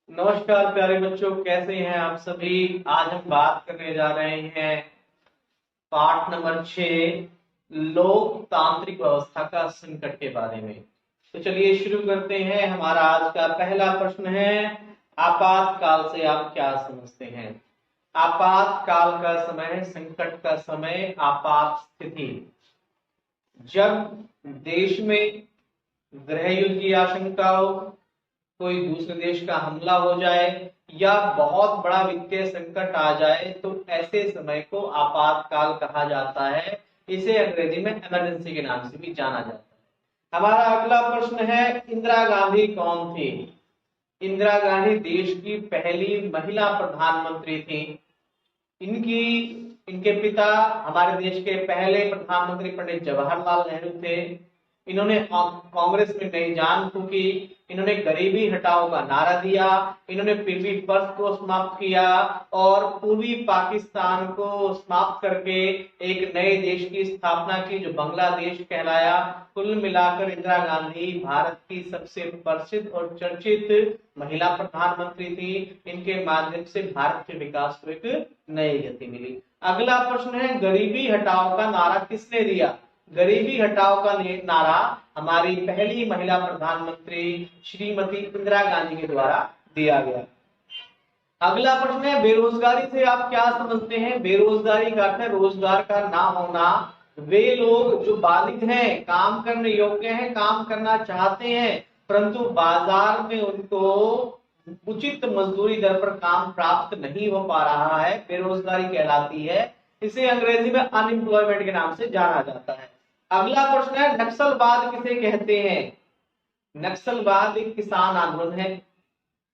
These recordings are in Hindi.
नमस्कार प्यारे बच्चों, कैसे हैं आप सभी। आज हम बात करने जा रहे हैं पाठ नंबर 6 लोकतांत्रिक व्यवस्था का संकट के बारे में। तो चलिए शुरू करते हैं। हमारा आज का पहला प्रश्न है, आपातकाल से आप क्या समझते हैं। आपातकाल का समय, संकट का समय, आपात स्थिति, जब देश में गृह युद्ध की आशंका हो, कोई दूसरे देश का हमला हो जाए या बहुत बड़ा वित्तीय संकट आ जाए, तो ऐसे समय को आपातकाल कहा जाता है। इसे अंग्रेजी में इमरजेंसी के नाम से भी जाना जाता है। हमारा अगला प्रश्न है, इंदिरा गांधी कौन थी। इंदिरा गांधी देश की पहली महिला प्रधानमंत्री थी। इनकी इनके पिता हमारे देश के पहले प्रधानमंत्री पंडित जवाहरलाल नेहरू थे। इन्होंने कांग्रेस में नई जान फूकी। इन्होंने गरीबी हटाओ का नारा दिया। इन्होंने पृथ्वी पर को समाप्त किया और पूर्वी पाकिस्तान को समाप्त करके एक नए देश की स्थापना की जो बांग्लादेश कहलाया। कुल मिलाकर इंदिरा गांधी भारत की सबसे प्रसिद्ध और चर्चित महिला प्रधानमंत्री थी। इनके माध्यम से भारत के विकास को एक नई गति मिली। अगला प्रश्न है, गरीबी हटाओ का नारा किसने दिया। गरीबी हटाओ का नारा हमारी पहली महिला प्रधानमंत्री श्रीमती इंदिरा गांधी के द्वारा दिया गया। अगला प्रश्न है, बेरोजगारी से आप क्या समझते हैं। बेरोजगारी का अर्थ है रोजगार का ना होना। वे लोग जो बालिग हैं, काम करने योग्य हैं, काम करना चाहते हैं, परंतु बाजार में उनको उचित मजदूरी दर पर काम प्राप्त नहीं हो पा रहा है, बेरोजगारी कहलाती है। इसे अंग्रेजी में अनएम्प्लॉयमेंट के नाम से जाना जाता है। अगला प्रश्न है, नक्सलवाद किसे कहते हैं। नक्सलवाद एक किसान आंदोलन है।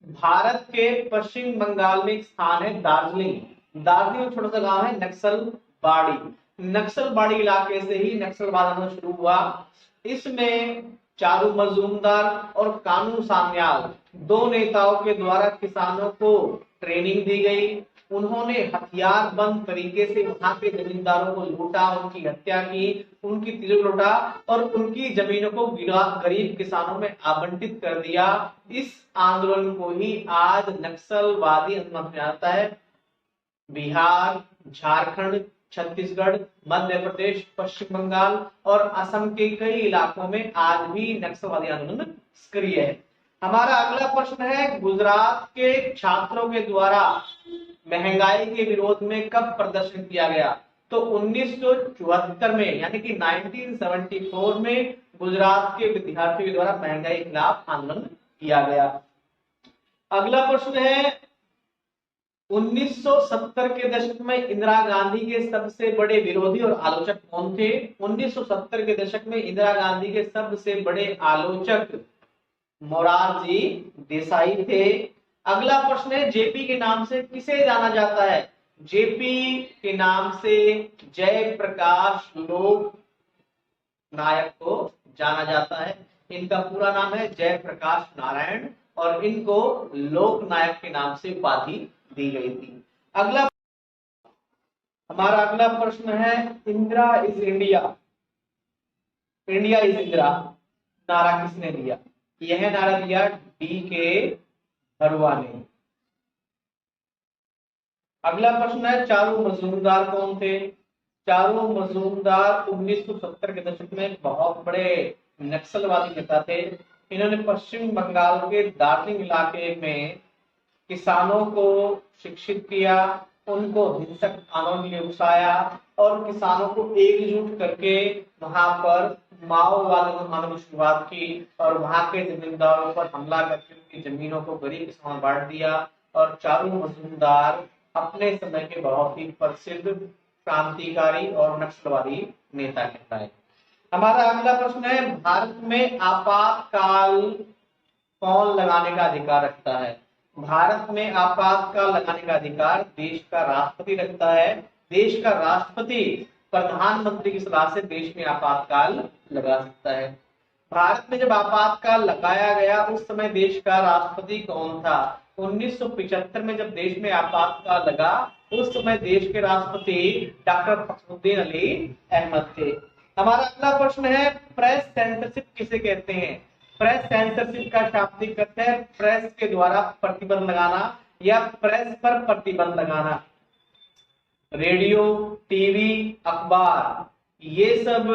भारत के पश्चिम बंगाल में एक स्थान है दार्जिलिंग। दार्जिलिंग में छोटा सा गांव है नक्सलबाड़ी। नक्सलबाड़ी इलाके से ही नक्सलवाद आंदोलन शुरू हुआ। इसमें चारू मजूमदार और कानू सान्याल दो नेताओं के द्वारा किसानों को ट्रेनिंग दी गई। उन्होंने हथियार बंद तरीके से वहां के जमींदारों को लूटा, उनकी हत्या की, उनकी तिजोरी लूटा और उनकी जमीनों को गरीब किसानों में आवंटित कर दिया। इस आंदोलन को ही आज नक्सलवादी आंदोलन जाता है। बिहार, झारखंड, छत्तीसगढ़, मध्य प्रदेश, पश्चिम बंगाल और असम के कई इलाकों में आज भी नक्सलवादी आंदोलन सक्रिय है। हमारा अगला प्रश्न है, गुजरात के छात्रों के द्वारा महंगाई के विरोध में कब प्रदर्शन किया गया। तो 1974 में, यानी कि 1974 में गुजरात के विद्यार्थियों के द्वारा महंगाई के खिलाफ आंदोलन किया गया। अगला प्रश्न है, 1970 के दशक में इंदिरा गांधी के सबसे बड़े विरोधी और आलोचक कौन थे। 1970 के दशक में इंदिरा गांधी के सबसे बड़े आलोचक मोरारजी देसाई थे। अगला प्रश्न है, जेपी के नाम से किसे जाना जाता है। जेपी के नाम से जयप्रकाश लोक नायक को जाना जाता है। इनका पूरा नाम है जयप्रकाश नारायण और इनको लोक नायक के नाम से उपाधि दी गई थी। हमारा अगला प्रश्न है, Indira is India, India is Indira नारा किसने दिया। यह नारा दिया डी के बरुआ ने। अगला प्रश्न है, चारू मजूमदार कौन थे। चारू मजूमदार 1970 के दशक में बहुत बड़े नक्सलवादी नेता थे। इन्होंने पश्चिम बंगाल के दार्जिलिंग इलाके में किसानों को शिक्षित किया, उनको हिंसक आंदोलन के लिए उकसाया और किसानों को एकजुट करके वहां पर माओवाद आंदोलन की शुरुआत की और वहां के जमींदारों पर हमला करके उनकी जमीनों को गरीब किसानों में बांट दिया। और चारू मजूमदार अपने समय के बहुत ही प्रसिद्ध क्रांतिकारी और नक्सलवादी नेता कहलाए। हमारा अगला प्रश्न है, भारत में आपातकाल कौन लगाने का अधिकार रखता है। भारत में आपातकाल लगाने का अधिकार देश का राष्ट्रपति रखता है। देश का राष्ट्रपति प्रधानमंत्री की सलाह से देश में आपातकाल लगा सकता है। भारत में जब आपातकाल लगाया गया उस समय देश का राष्ट्रपति कौन था। 1975 में जब देश में आपातकाल लगा उस समय देश के राष्ट्रपति डॉक्टर फखरुद्दीन अली अहमद थे। हमारा अगला प्रश्न है, प्रेस सेंसरशिप किसे कहते हैं। प्रेस सेंसरशिप का शाब्दिक अर्थ है प्रेस के द्वारा प्रतिबंध लगाना या प्रेस पर प्रतिबंध लगाना। रेडियो, टीवी, अखबार ये सब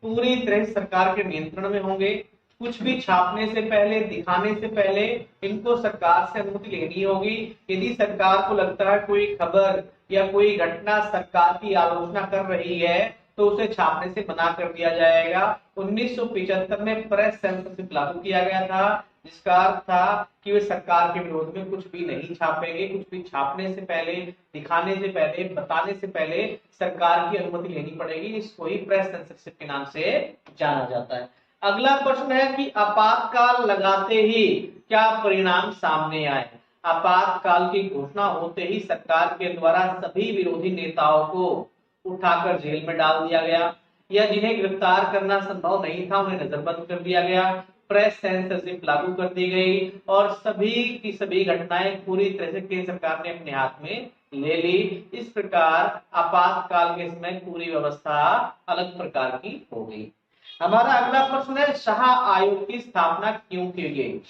पूरी तरह सरकार के नियंत्रण में होंगे। कुछ भी छापने से पहले, दिखाने से पहले इनको सरकार से अनुमति लेनी होगी। यदि सरकार को लगता है कोई खबर या कोई घटना सरकार की आलोचना कर रही है तो उसे छापने से मना कर दिया जाएगा। 1975 में प्रेस सेंसरशिप लागू किया गया था, जिसका अर्थ था कि वे सरकार के विरोध में कुछ भी नहीं छापेंगे। कुछ भी छापने से पहले, दिखाने से पहले, बताने से पहले सरकार की अनुमति लेनी पड़ेगी। इसको ही प्रेस सेंसरशिप के नाम से जाना जाता है। अगला प्रश्न है कि आपातकाल लगाते ही क्या परिणाम सामने आए। आपातकाल की घोषणा होते ही सरकार के द्वारा सभी विरोधी नेताओं को उठाकर जेल में डाल दिया गया या जिन्हें गिरफ्तार करना संभव नहीं था उन्हें नजरबंद कर दिया गया। प्रेस सेंसरशिप लागू कर दी गई और सभी की सभी घटनाएं पूरी तरह से केंद्र सरकार ने अपने हाथ में ले ली। इस प्रकार आपातकाल के समय पूरी व्यवस्था अलग प्रकार की हो गई। हमारा अगला प्रश्न है शाह आयोग की स्थापना क्यों की गई।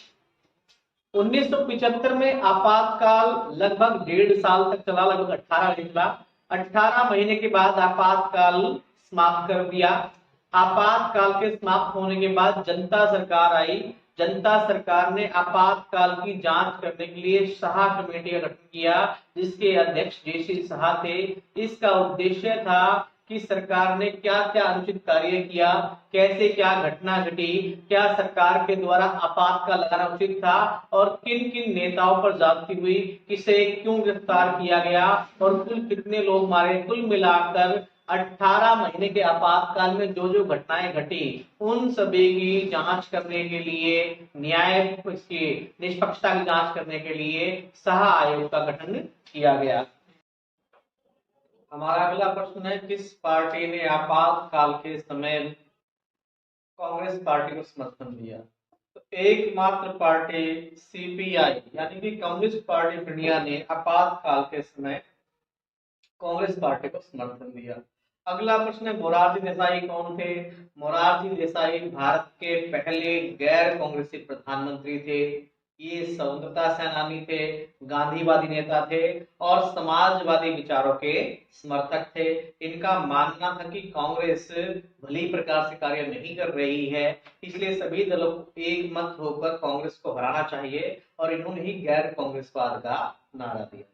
1975 में आपातकाल लगभग 1.5 साल तक चला, लगभग 18 महीने चला। 18 महीने के बाद आपातकाल समाप्त कर दिया। आपातकाल के समाप्त होने के बाद जनता सरकार आई। जनता सरकार ने आपातकाल की जांच करने के लिए शाह कमेटी का गठन किया, जिसके अध्यक्ष जे.सी. शाह थे। इसका उद्देश्य था कि सरकार ने क्या क्या अनुचित कार्य किया, कैसे क्या घटना घटी, क्या सरकार के द्वारा आपातकाल लगाना उचित था और किन किन नेताओं पर ज्यादती हुई, किसे क्यों गिरफ्तार किया गया और कुल कितने लोग मारे। कुल मिलाकर 18 महीने के आपातकाल में जो जो घटनाएं घटी उन सभी की जांच करने के लिए, न्याय की निष्पक्षता की जांच करने के लिए शाह आयोग का गठन किया गया। हमारा अगला प्रश्न है किस पार्टी ने आपातकाल के समय कांग्रेस पार्टी को समर्थन दिया। तो एकमात्र पार्टी सीपीआई यानी कि कम्युनिस्ट पार्टी ऑफ इंडिया ने आपातकाल के समय कांग्रेस पार्टी को समर्थन दिया। अगला प्रश्न है मोरारजी देसाई कौन थे। मोरारजी देसाई भारत के पहले गैर कांग्रेसी प्रधानमंत्री थे। ये स्वतंत्रता सेनानी थे, गांधीवादी नेता थे और समाजवादी विचारों के समर्थक थे। इनका मानना था कि कांग्रेस भली प्रकार से कार्य नहीं कर रही है, इसलिए सभी दलों को एक मत होकर कांग्रेस को हराना चाहिए और इन्होंने ही गैर कांग्रेसवाद का नारा दिया।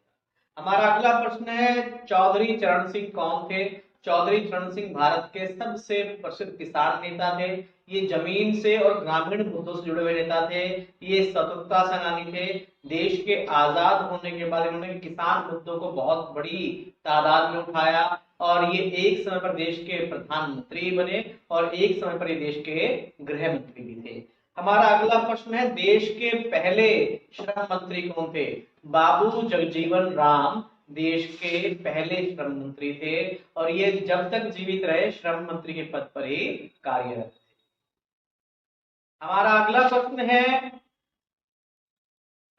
हमारा अगला प्रश्न है चौधरी चरण सिंह कौन थे। चौधरी चरण सिंह भारत के सबसे प्रसिद्ध किसान नेता थे। ये जमीन से और ग्रामीण मुद्दों से जुड़े हुए नेता थे। ये स्वतंत्रता सेनानी थे। देश के आजाद होने के बाद इन्होंने किसान मुद्दों को बहुत बड़ी तादाद में उठाया और ये एक समय पर देश के प्रधानमंत्री बने और एक समय पर ये देश के गृह मंत्री भी थे। हमारा अगला प्रश्न है देश के पहले श्रम मंत्री कौन थे। बाबू जगजीवन राम देश के पहले श्रम मंत्री थे और ये जब तक जीवित रहे श्रम मंत्री के पद पर ही कार्यरत थे। हमारा अगला प्रश्न है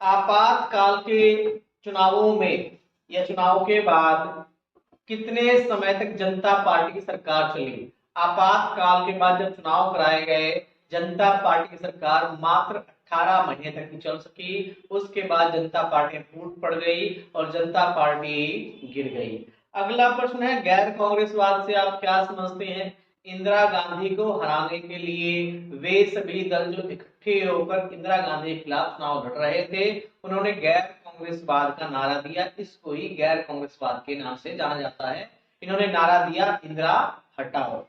आपातकाल के चुनावों में या चुनाव के बाद कितने समय तक जनता पार्टी की सरकार चली। आपातकाल के बाद जब चुनाव कराए गए जनता पार्टी की सरकार मात्र 18 महीने तक ही चल सकी। उसके बाद जनता पार्टी फूट पड़ गई और जनता पार्टी गिर गई। अगला प्रश्न है गैर कांग्रेसवाद से आप क्या समझते हैं। इंदिरा गांधी को हराने के लिए वे सभी दल जो इकट्ठे होकर इंदिरा गांधी के खिलाफ चुनाव लड़ रहे थे उन्होंने गैर कांग्रेसवाद का नारा दिया। इसको ही गैर कांग्रेसवाद के नाम से जाना जाता है। इन्होंने नारा दिया इंदिरा हटाओ।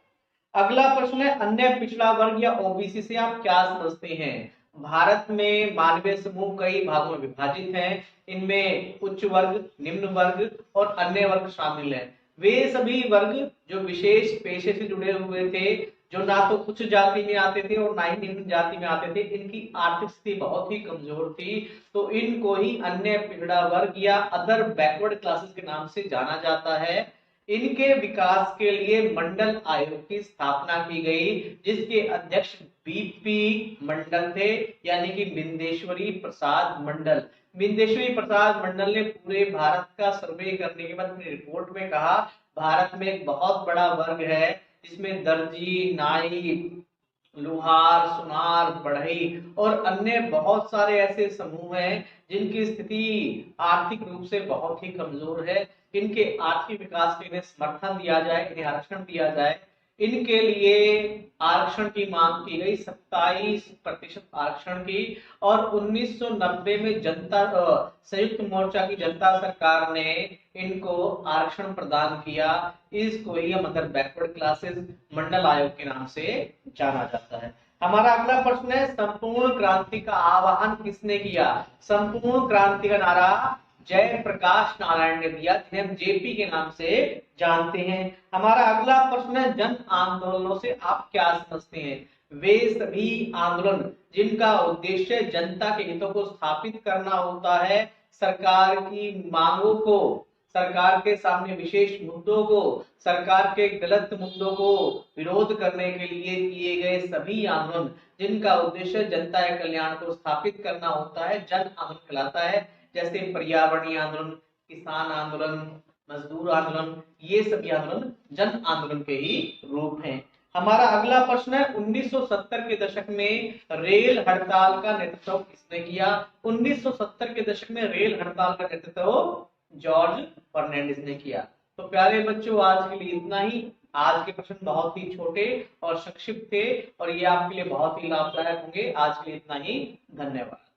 अगला प्रश्न है अन्य पिछड़ा वर्ग या ओबीसी से आप क्या समझते हैं। भारत में मानवीय समूह कई भागों में विभाजित हैं। इनमें उच्च वर्ग, निम्न वर्ग और अन्य वर्ग शामिल हैं। वे सभी वर्ग जो विशेष पेशे से जुड़े हुए थे, जो ना तो उच्च जाति में आते थे और ना ही निम्न जाति में आते थे, इनकी आर्थिक स्थिति बहुत ही कमजोर थी, तो इनको ही अन्य पिछड़ा वर्ग या अदर बैकवर्ड क्लासेस के नाम से जाना जाता है। इनके विकास के लिए मंडल आयोग की स्थापना की गई, जिसके अध्यक्ष बीपी मंडल थे, यानी कि बिंदेश्वरी प्रसाद मंडल। बिंदेश्वरी प्रसाद मंडल ने पूरे भारत का सर्वे करने के बाद अपनी रिपोर्ट में कहा भारत में एक बहुत बड़ा वर्ग है जिसमें दर्जी, नाई, लुहार, सुनार, बढ़ई और अन्य बहुत सारे ऐसे समूह हैं जिनकी स्थिति आर्थिक रूप से बहुत ही कमजोर है। इनके आर्थिक विकास के लिए समर्थन दिया जाए, इन्हें आरक्षण दिया जाए। इनके लिए आरक्षण की मांग की गई 27% आरक्षण की, और 1990 में संयुक्त मोर्चा की जनता सरकार ने इनको आरक्षण प्रदान किया। इसको ही हम अदर बैकवर्ड क्लासेस मंडल आयोग के नाम से जाना जाता है। हमारा अगला प्रश्न है, संपूर्ण क्रांति का आह्वान किसने किया? संपूर्ण क्रांति का नारा जयप्रकाश नारायण ने दिया, जिन्हें हम जेपी के नाम से जानते हैं। हमारा अगला प्रश्न है, जन आंदोलनों से आप क्या समझते हैं? वे सभी आंदोलन जिनका उद्देश्य जनता के हितों को स्थापित करना होता है, सरकार की मांगों को, सरकार के सामने विशेष मुद्दों को, सरकार के गलत मुद्दों को विरोध करने के लिए किए गए सभी आंदोलन जिनका उद्देश्य जनता के कल्याण को स्थापित करना होता है, जन आंदोलन कहलाता है। जैसे पर्यावरणीय आंदोलन, किसान आंदोलन, मजदूर आंदोलन, ये सभी आंदोलन जन आंदोलन के ही रूप हैं। हमारा अगला प्रश्न है, 1970 के दशक में रेल हड़ताल का नेतृत्व किसने किया? 1970 के दशक में रेल हड़ताल का नेतृत्व जॉर्ज फर्नांडिस ने किया। तो प्यारे बच्चों, आज के लिए इतना ही। आज के प्रश्न बहुत ही छोटे और संक्षिप्त थे और ये आपके लिए बहुत ही लाभदायक होंगे। आज के लिए इतना ही, धन्यवाद।